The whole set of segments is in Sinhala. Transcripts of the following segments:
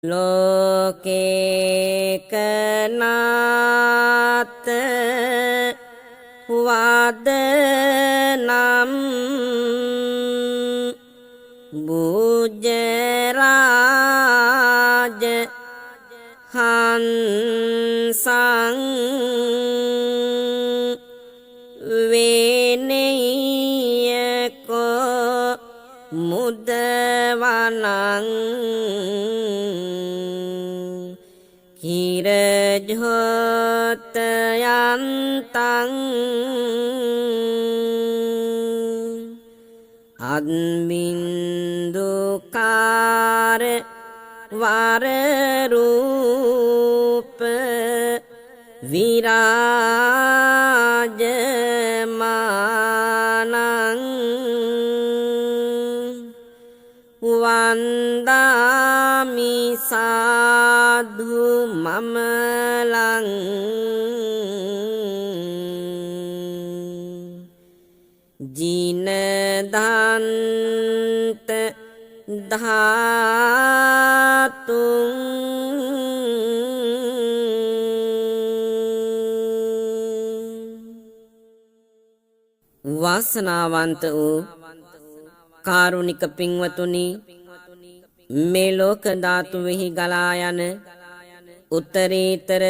ලෝකේකනාත වදනම් බුජරාජ හංසං වේනෙයකෝ මුදවනං කිරජොතයන්තං අන්බින්දුකාර වරරූප විරාජමානං වන්දාමි සාධු මමලං ජිනදන්ත ධාතුං වාසනාවන්ත වූ කාරුණික පින්වතුනි, මේ ලෝක ධාතුෙහි ගලා යන උත්තරීතර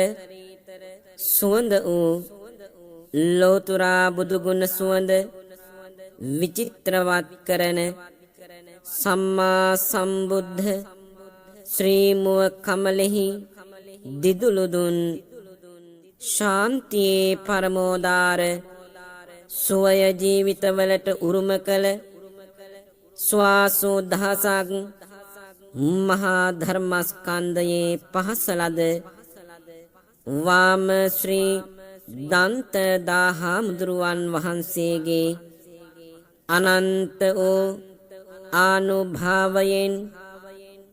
සුවඳ වූ ලෝතුරා බුදුගුණ සුවඳ විචිත්‍රවත් කරන සම්මා සම්බුද්ධ ශ්‍රී මුව කමලෙහි දිදුලුදුන් ශාන්තියේ පරමෝදාර සුවය ජීවිතවලට උරුම කළ ස්වාසෝ දහසක් මහා ධර්මස්කන්ධයේ පහසලද වාම ශ්‍රී දන්ත දාහාමුදුරුවන් වහන්සේගේ අනන්ත වූ ආනුභාවයෙන්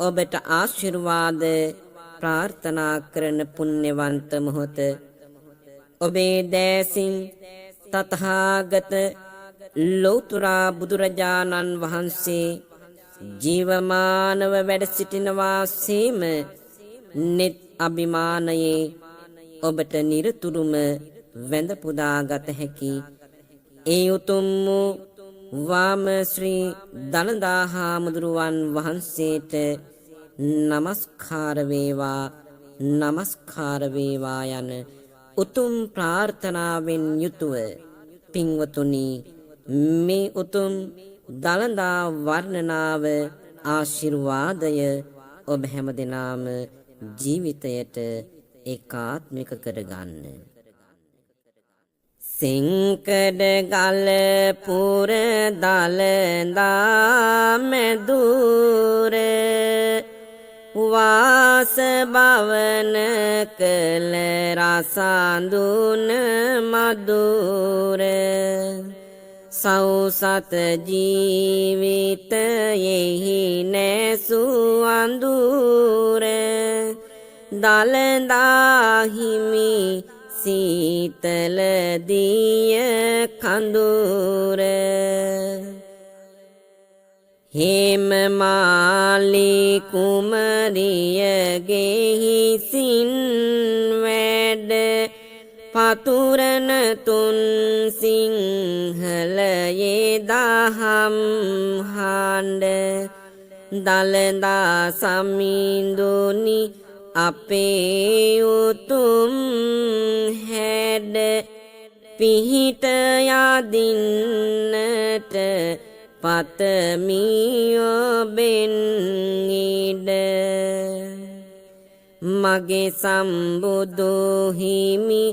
ඔබට ආශිර්වාද ප්‍රාර්ථනා කරන පුණ්‍යවන්ත මොහොත ඔබේ දෑසින් තථාගත ලෝතුරා බුදුරජාණන් වහන්සේ ජීවමානව වැඩ සිටිනවා සේම නෙත් අභිමානයේ ඔබට නිරතුරුම වැඳ පුදාගත හැකි ඒ උතුම් වූ වාම ශ්‍රී දළදා හාමුදුරුවන් වහන්සේට නමස්කාර වේවා නමස්කාර වේවා යන උතුම් ප්‍රාර්ථනාවෙන් යුතුව පින්වතුනි, මේ උතුම් දළදා වර්ණනාව ආශිර්වාදය ඔබ හැමදෙනාම ජීවිතයට ඒකාත්මික කරගන්න. සිංකඩ ගල පුර දළදා මැදුර වාස භවන කළ රසඳුන මధుර සෞසත ජීවිතයෙහි නැසු අඳුර දළදා හිමි සීතල දිය කඳුර හේම මාලී කුමරියගේ සින් වැඩ පතුරන තුන් සිංහලයේ දහම් හඬ දළදා සමිඳුනි අපේ උතුම් හැඩ පිහිට යදින්නට පතමි ඔබෙන් ඉඩ මගේ සම්බුදු හිමි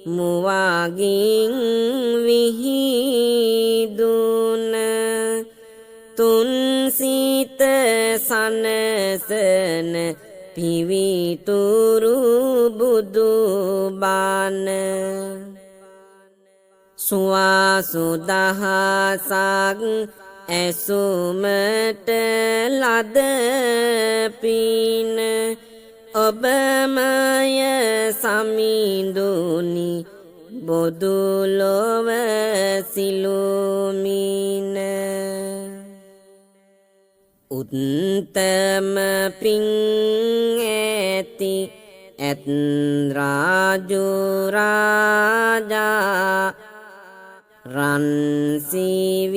මුවගින් විහිදුන තුන් සිත සනසන පිවිතුරු බුදු බණ සුවාසු දහසක් ඇසුමට ලද පින ඔබමය සමිඳුනි බොදු ලොව සිළුමින උත්තම පිං ඇති ඇත් රාජු රාජා රන්සිවිගයකින්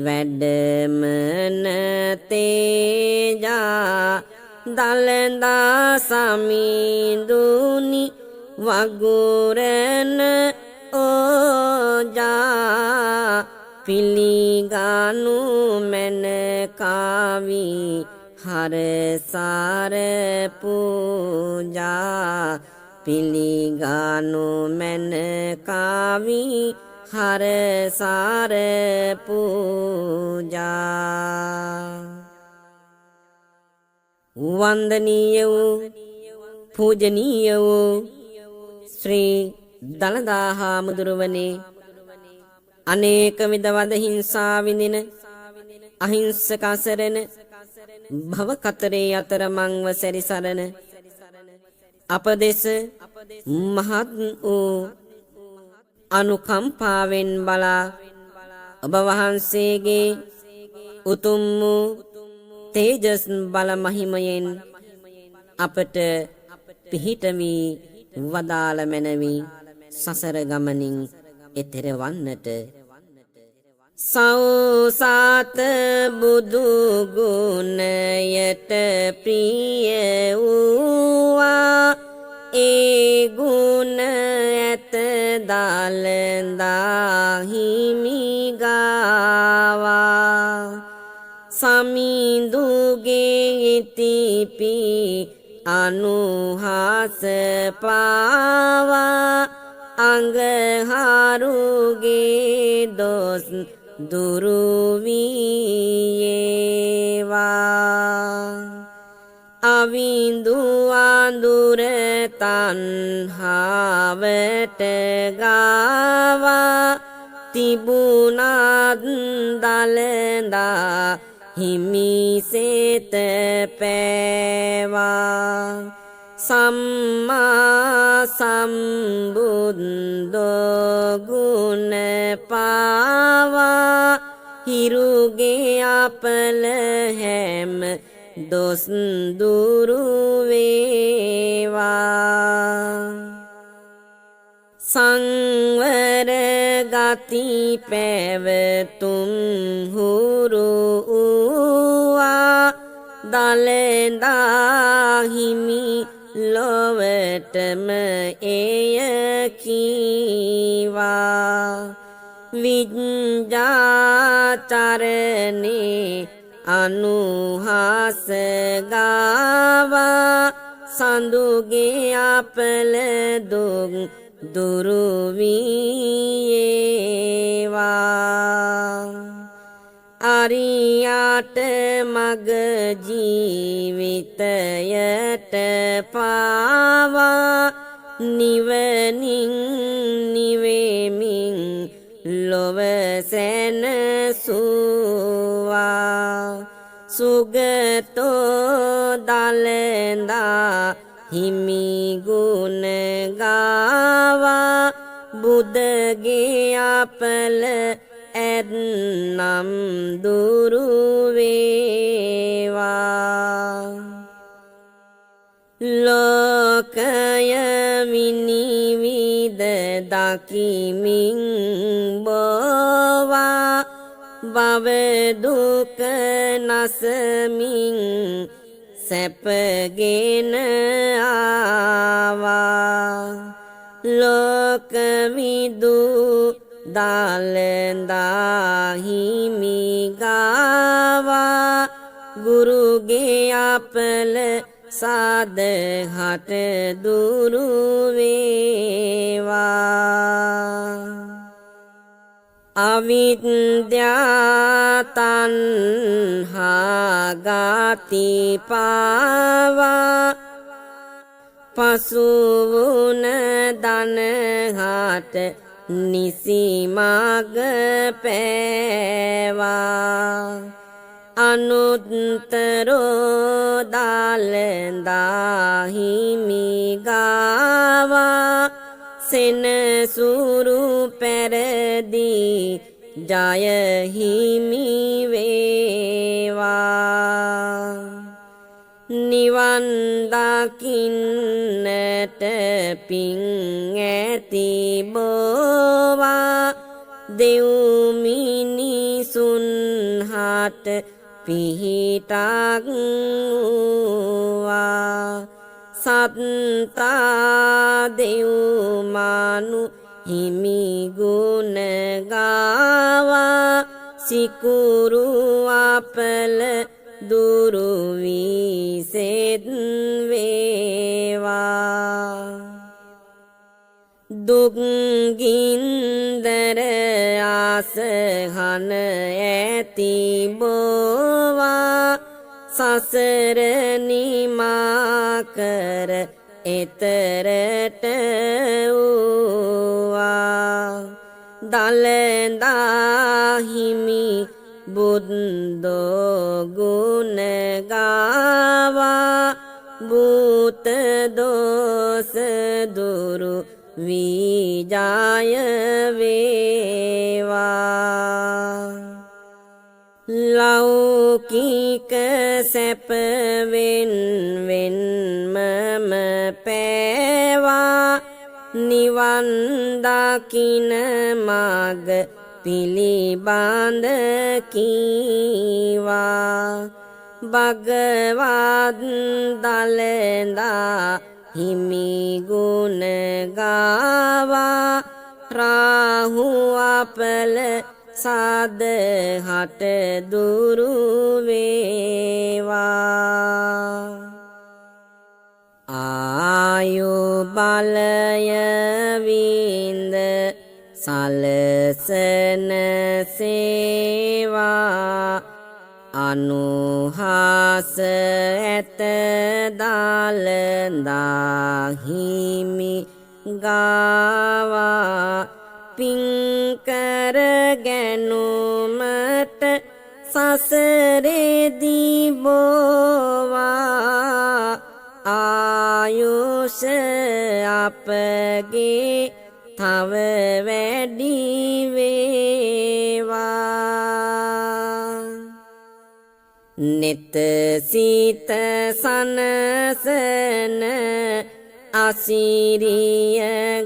වැඩමන තේජා දලදා සමිඳුනි වගුරන ඕජා පිළිගනු මැන කාවි හරසාර පූජා පිළිගනු මැන කාවි හරසාර පූජා වන්දනීය වූ පූජනීය වූ ශ්‍රී දළදා හාමුදුරුවනේ අනේක විද වද හිංසා විඳින අහිංසක අසරණ භව කතරේ අතරමංව සැරිසරන අප දෙස මහත් වූ අනුකම්පාවෙන් බලා ඔබ වහන්සේගේ උතුම් වූ තේජස් බල මහිමයෙන් අපට පිහිට වී වදාළ මැනවි සසර ගමනින් එතෙර වන්නට සෞසාත බුදු ගුණයට ප්‍රිය වූවා ඒ ගුණ ඇත දලදා හිමි ගාවා සමිඳුගේ ඉතිපි අනුහස පාවා අඟහරුගේ දොස් දුරු වේවා අවිඳු අඳුර තණ්හාවට ගාවා තිබුණත් දලදා හිමිසෙත පෑවා සම්මා සම්බුද්ධෝ ගුණ පාවා හිරුගේ අපල හැම දොස් දුරු වේවා සංවර ගති පැවතුම් හුරු වූවා දලදා හිමි ලොවටම එය කීවා විඤ්ඤාචරණේ අනුහස ගාවා සඳුගේ අපල දුක් දුරු වේවා අරියාට මග ජීවිතයට පාවා නිවනින් නිවෙමින් ලොව සැනසුවා සුගතෝ දලදා හිමි ගුණ ගාවා බුදගේ අපල ඇත්නම් දුරු වේවා ලෝකය විනිවිද දකිමින් බෝවා භව දුක නසමින් සැපගෙන ආවා ලෝකවිදු දලදා හිමි ගාවා ගුරුගේ අපල සාදහට දුරු වේවා අවිද්‍යා තණ්හා ගති පාවා පසුවුන දනහට නිසි මග පෑවා අනුත්තරෝ දලදා හිමි ගාවා සෙනසුරු පැරදී ජය හිමි වේවා නිවන් දකින්නට පිං ඇති බෝවා දෙව් මිනිසුන් හට පිහිටක් වූවා සත්තා දෙව් මනු හිමි ගුණ ගාවා සිකුරු අපල දුරු වී සෙත් වේවා දුක් ගින්දර ආසහන ඇති බෝවා සසර නිමා කර එතරට වූවා දලදා හිමි බුද්ධෝ ගුණ ගාවා භූත දෝස දුරු විජය වේවා ලෞකික සැප වෙන්වෙන්ම පෑවා නිවන් දකින මග පිළිබඳ කීවා භගවත් දලදා හිමි ගුණ ගාවා රාහු අපල සාදහට දුරු වේවා ආයු බලය වින්ද සලසන සේවා අනුහාස ඇත දලදා හිමි ගාවා පින්කර ගැනුමට සසරේදී බෝවා ආයුෂ අපගේ තව වැඩි වේවා නෙත සිත සනසන අසිරිය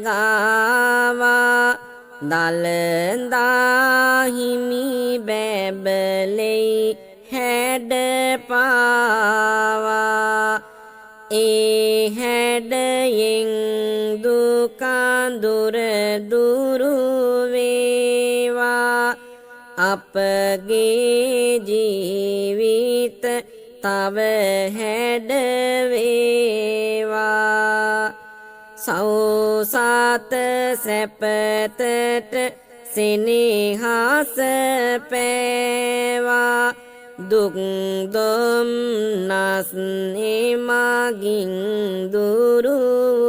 ගාවා දලදා හිමි බැබලෙයි හැඩ පාවා ඒ හැඩයෙන් දුකඳුර දුරු වේවා අපගේ ජීවිත තව හැඩ වේවා සෞසත සැපතට සෙනෙහස පෑවා දුක් දුම්නස් එමගින් දුරුවා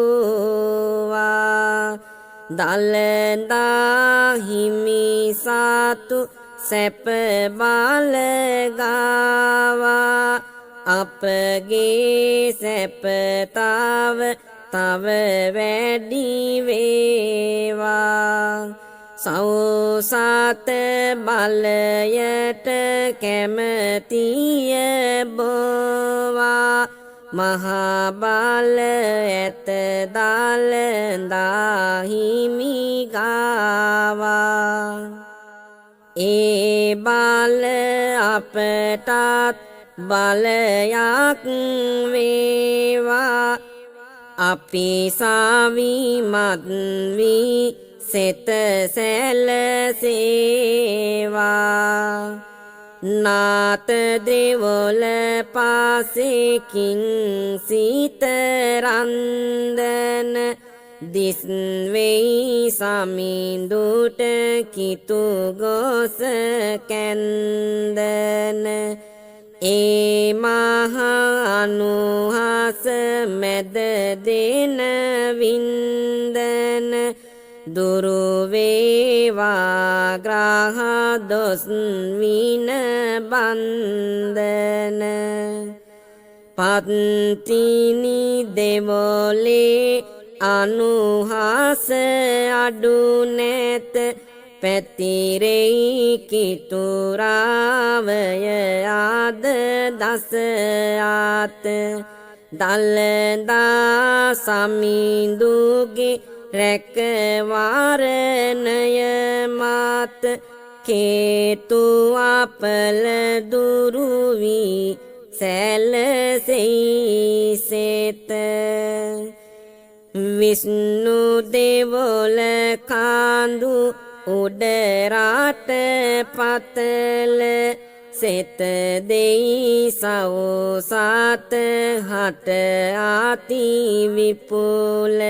දලදා හිමි සතු සැප බල ගාවා අපගේ සැප තව වැඩි වේවා සෞසත බලයට කැමතිය බෝවා මහා බල ඇත දලදා හිමි ගාවා ඒ බල අපටත් බලයක් වේවා අපි සාවිමත් වී සෙත සැලසේවා නාත දෙවොල පාසෙකින් සිත රන්දන දිස් වෙයි සමිඳුට කිතු ගොස කැන්දන ඒ මහා අනුහස මැද දෙන වින්දන දුරු වේවා ග්‍රහ දොස් වින බන්දන පත්තිනි දෙවොලේ අනුහස අඩු නැත පැතිරෙයි කිතුරාවය ආද දස ආත දල්දා සමිඳුගේ රැකවාරණය මාත කේතු අපල දුරුවී සැලසෙයි සේත විෂ්ණු දෙවොල කාඳු උඩරට පතල සෙත දෙයි සවසාත හට ආති විපුල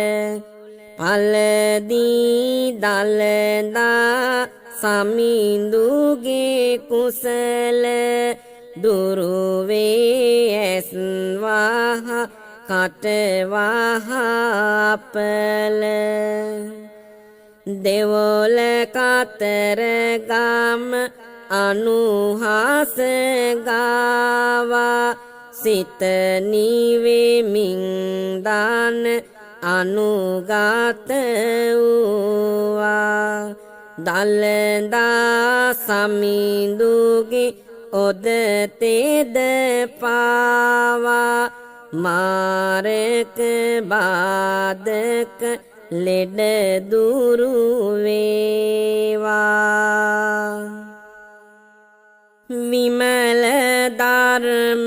පලදී දලදා සමිඳුගේ කුසල දුරුවේ ඇස්වාහ කටවාහපල දෙවොල කතර ගම අනුහස ගාවා සිත නිවෙමින් දාන අනුගත වූවා දල්දා සමිඳුගේ ඔද තෙද පාවා මාරක බාධක ලෙඩ දුරු වේවා විමල ධර්ම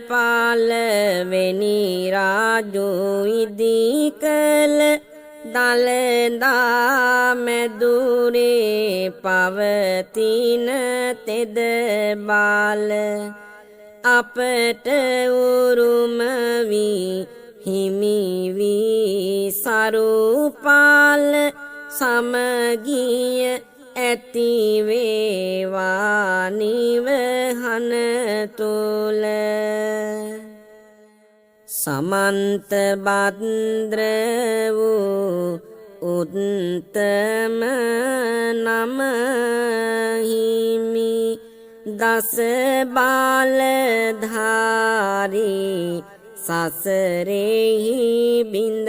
පාලවෙනි රාජු ඉදී කළ දලදා මැදුරේ පවතින තෙද බාල අපට උරුම වී හිමි වී සරුපාල සමගිය ඇති වේවා නිවහන තුල සමන්ත භද්‍ර වූ උත්තම නම හිමි දස බාලධාරී සසරෙහි බිඳ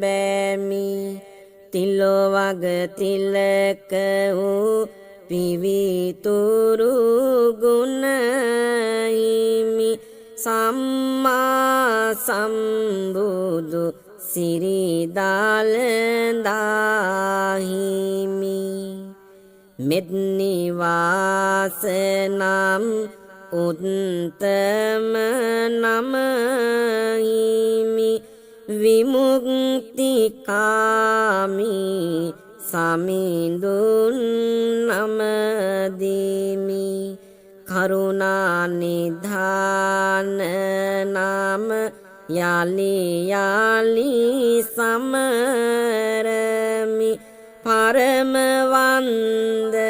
බෑමි තිලොවග තිලක වූ පිවිතුරු ගුණ හිමි සම්මා සම්බුදු සිරිදලදාහිමි මෙත්නිවාස නම් උත්තම නම හිමි විමුක්තිකාමී සමිඳුන් නමදිමි කරුණානිධාන නාම යාලි යාලි සමරමි පරම වන්දනීයයි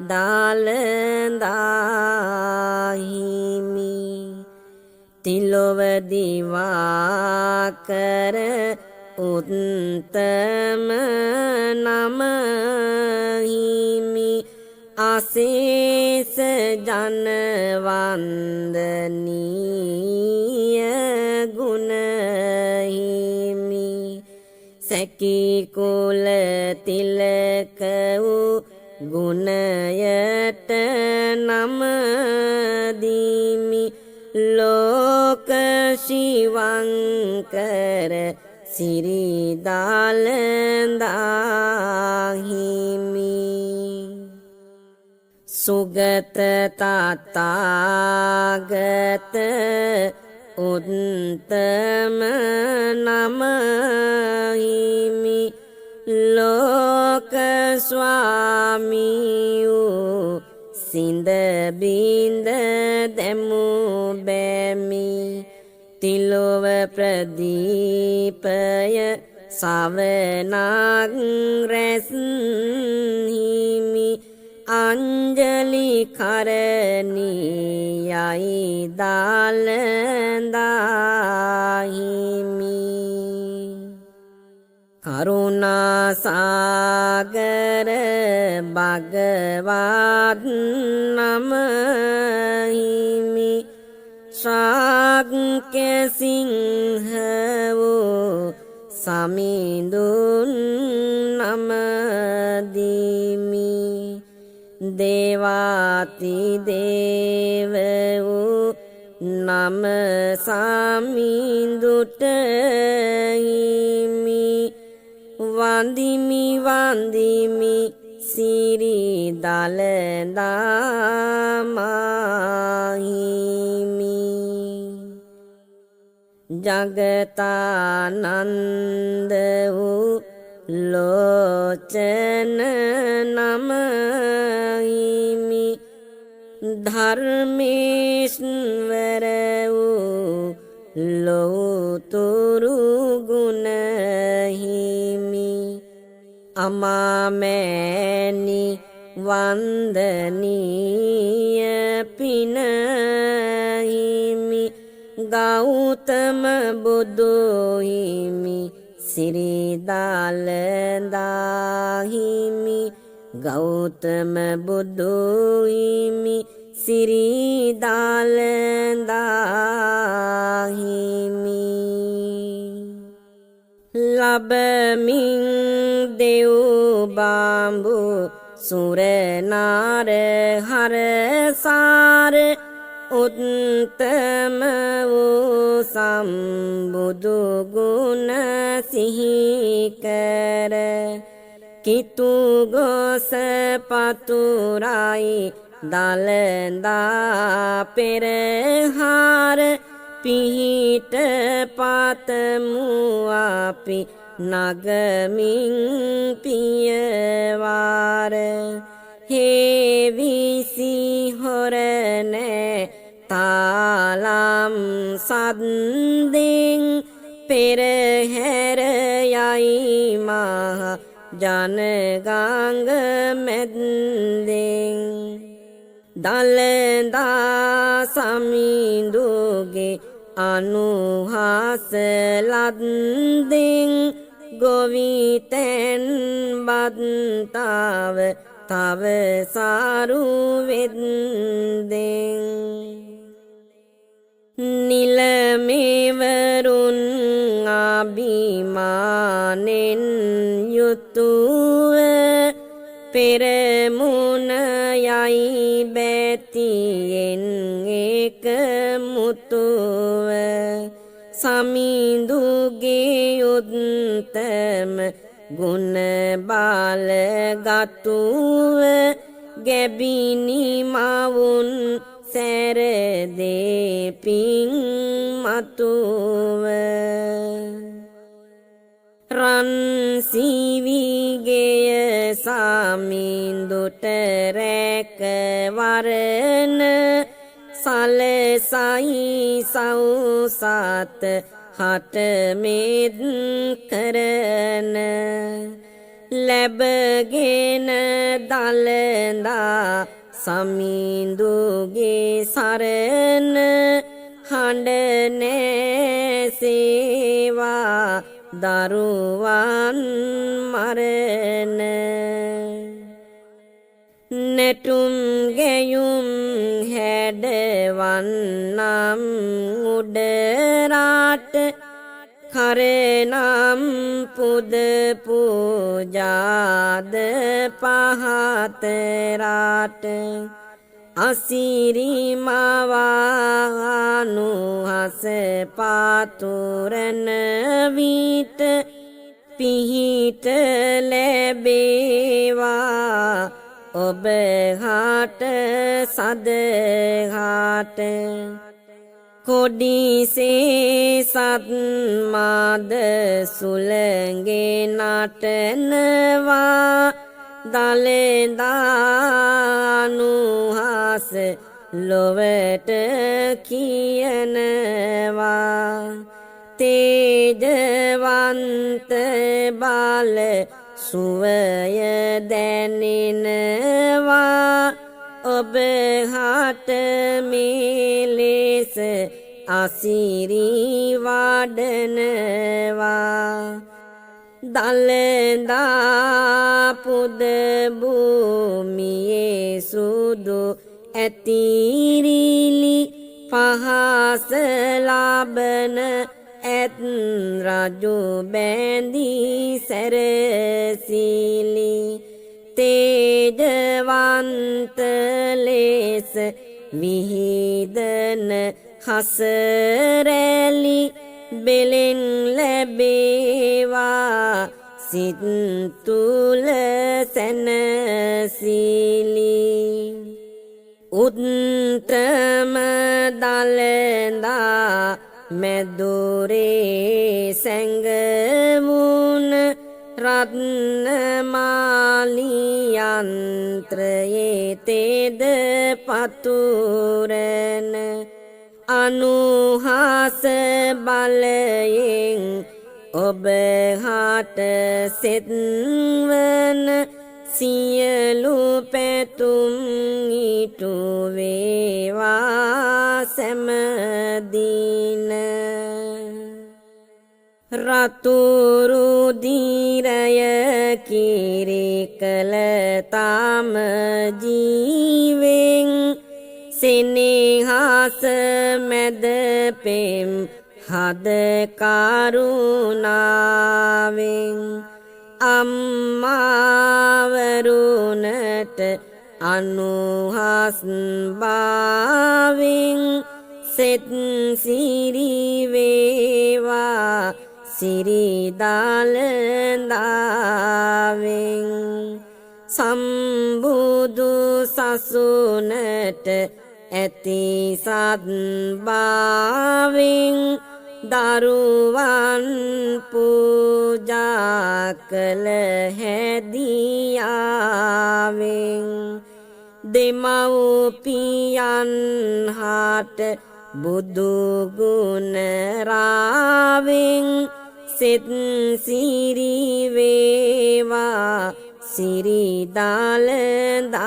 දලදාහිමි තිලොව දිවාකර උත්තම නම හිමි අසේස ජනවන්දනීය ගුණ හිමි සැකී කුල තිලක වූ ගුණයට නම දීමි ලෝක ශිවංකර සිරිදලදාහිමි සුගත තථාගත උත්තම නම හිමි ලෝක ස්වාමී වූ සිඳ බිඳ දැමු බැමි තිලොව ප්‍රදීපය සවනක් රැස් හිමි අංජලි කරණීයයි දලදාහිමි කරුණාසාගර භගවත් නම හිමි ශාක්‍ය සිංහ වූ සමිඳුන් නමදිමි දේවාති දේව වූ නම සමිඳුට හිමි වන්දිමි වන්දිමි සිරි දලදා මාහිමි ජගතානන්ද වූ ලෝචන නමහිමි ධර්මේශ්වර වූ ලෝතුරු ගුණහිමි අමාමෑණි වන්දනීය පිනහිමි ගෞතම බුදු හිමි සිරි දලදා හිමි ගෞතම බුදු හිමි සිරි දලදා හිමි ලබමින් දෙව් බාඹු සුරනාර හරසාර උත්තම වූ සම්බුදු ගුණ සිහි කර කිතු ගොස පතුරයි දලදා පෙරහාර පිහිට පතමු අපි නගමින් පියවාර හේවිසි හොරනෑ තාලම් සද්දෙන් පෙරහැර යයි මහ ජනගංග මැද්දෙන් දලදා සමිඳුගේ අනුහස ලද්දෙන් ගොවිතැන් බත්තාව තව සාරු වෙද්දෙන් නිලමෙවරුන් අභිමානෙන් යුතුව පෙරමුණ යයි බැතියෙන් එක මුතුව සමිඳුගේ උත්තම ගුණ බාලගතුව ගැබිනි මවුන් සැරදේ පින් මතුව රන් සිවිගෙය සමිඳුට රැක වරණ සලසයි සෞසත හට මෙත් කරන ලැබගෙන දලදා සමිඳුගේ සරණ හඬ නෑසේවා දරුවන් මරණ නැටුම් ගැයුම් හැඩවන්නම් උඩරාට කරනම් පුද පූජාද පහතරාට අසිරි මවානුහස පාතුරන විට පිහිට ලැබේවා ඔබ හාට සදහාට කොඩිසේ සත්මාද සුළඟේ නටනවා දලදානුහස ලොවට කියනවා තේජවන්ත බල සුවය දැනෙනවා ඔබ හට මෙලෙස අසිරි වඩනවා දලදා පුද භූමියේ සුදු ඇතිරිලි පහස ලබන ඇත් රජු බැඳී සැරසිලි තේජවන්ත ලෙස විහිදන හසරැලි බෙලෙන් ලැබේවා සිත් තුල සැනසිලි උත්තම දලඳා මැදුරේ සැඟවුන රත්න මාලියන්ත්‍රයේ තෙද පතුරන අනුහාස බලයෙන් ඔබ හට සෙත්වන සියලු පැතුම් ඊටු වේවා සැමදින රතුරු දීරය කිරි කළ තාම ජීවෙන් සෙනෙහස මැද පෙම් හද කරුණාවෙන් අම්මාවරුණට අනුහස් භාවෙන් සෙත් සිරි වේවා සිරි දලඳාවෙන් සම්බුදු සසුනට ඇති සත් භාවෙන් දරුවන් පූජා කළ හැදියාවෙන් දෙමව්පියන් හට බුදු ගුණ රාවෙන් සෙත් සිරි වේවා සිරි දලඳාවෙන්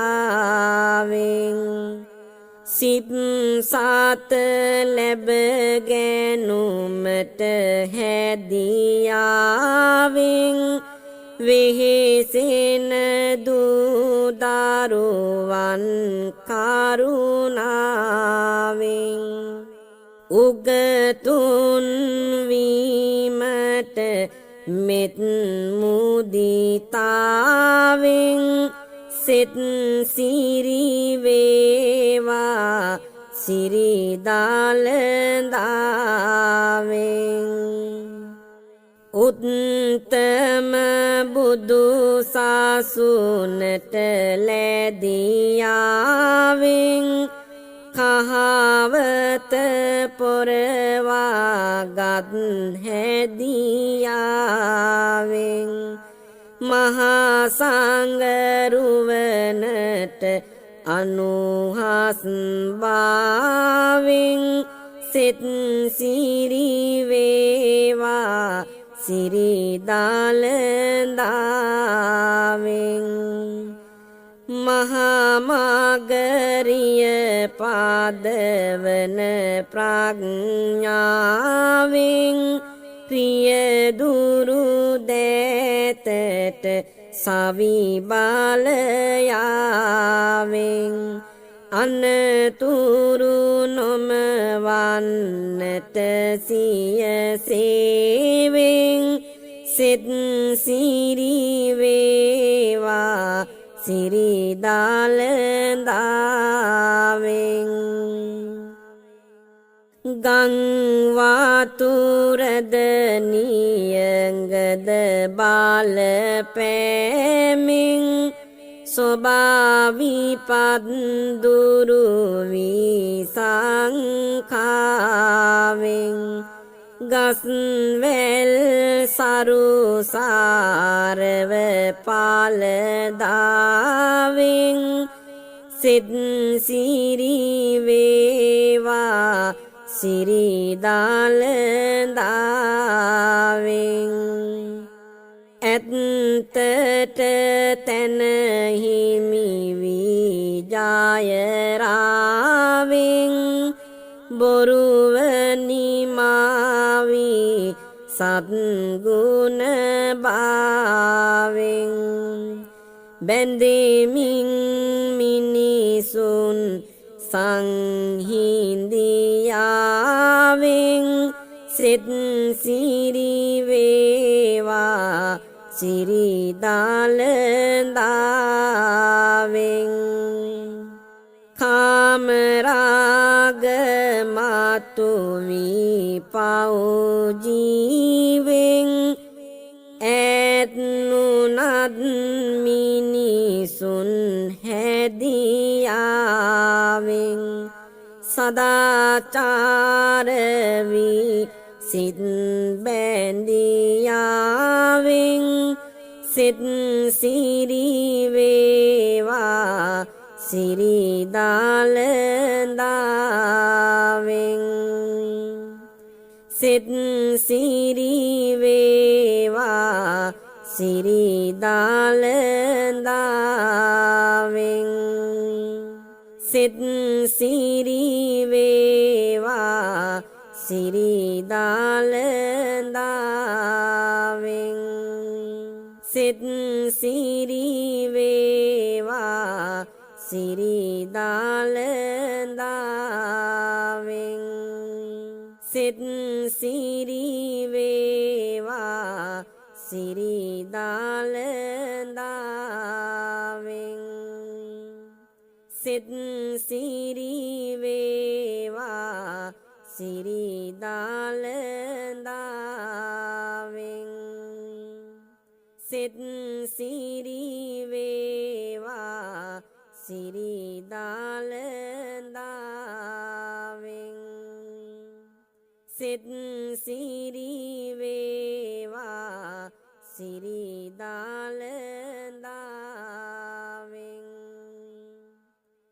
සිත් සත ලැබ ගැනුමට හැදියාවෙන් වෙහෙසෙන දූ දරුවන් කරුණාවෙන් උගතුන් වීමට මෙත් මුදිතාවෙන් සෙත් සිරි වේවා සිරි දලඳාවෙන් උත්තම බුදු සසුනට ලැදියාවෙන් කහවත පොරවාගත් හැදියාවෙන් මහා සංඝරුවනට අනුහස් භාවෙන් සෙත් සිරි වේවා සිරි දලඳාවෙන් මහා මාගරිය පාදවන ප්‍රඥාවෙන් ප්‍රිය දුරු දෑතට සවි බලයාවෙන් අනතුරු නොමවන්නට සියසේවෙන් සෙත් සිරි වේවා සිරි දලඳාවෙන් ගං වතුරද නියඟද බාල පෑමින් සොබාවිපත් දුරු වී සංඛාවෙන් ගස් වැල් සරු සාරව පාලදාවෙන් සෙත් සිරි වේවා සිරි දලඳාවෙන් ඇත්තට තැන හිමි වී ජයරාවෙන් බොරුව නිමාවි සත්ගුණ භාවෙන් බැඳෙමින් මිනිසුන් සංහිඳියාවෙන් සිත් සිරි වේවා සිරි දලදාවෙන් කාම රාග මතු වී පව් ජීවෙන් ඈත් නුනත් මිනිසුන් හැදියාවෙන් සදාචාර වී සිත් බැඳියාවෙන් සිත් සිරි වේවා සිරි දලදාවෙන් සිත් සිරි වේවා සිරි දලදාවෙන් සිත් සිරි වේවා සිරි දලදාවෙන් සිත් සිරි වේවා සිරි දලදාවෙන් සිත් සිරි වේවා සිරි දලදාවෙන් සිත් සිරි වේවා සිරි දලදාවෙන් සිත් සිරි වේවා සිරි දලදාවෙන් සිත් සිරි වේවා සිරි දලදාවෙන්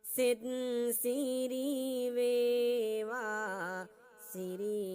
සිත් සිරි වේවා සිරි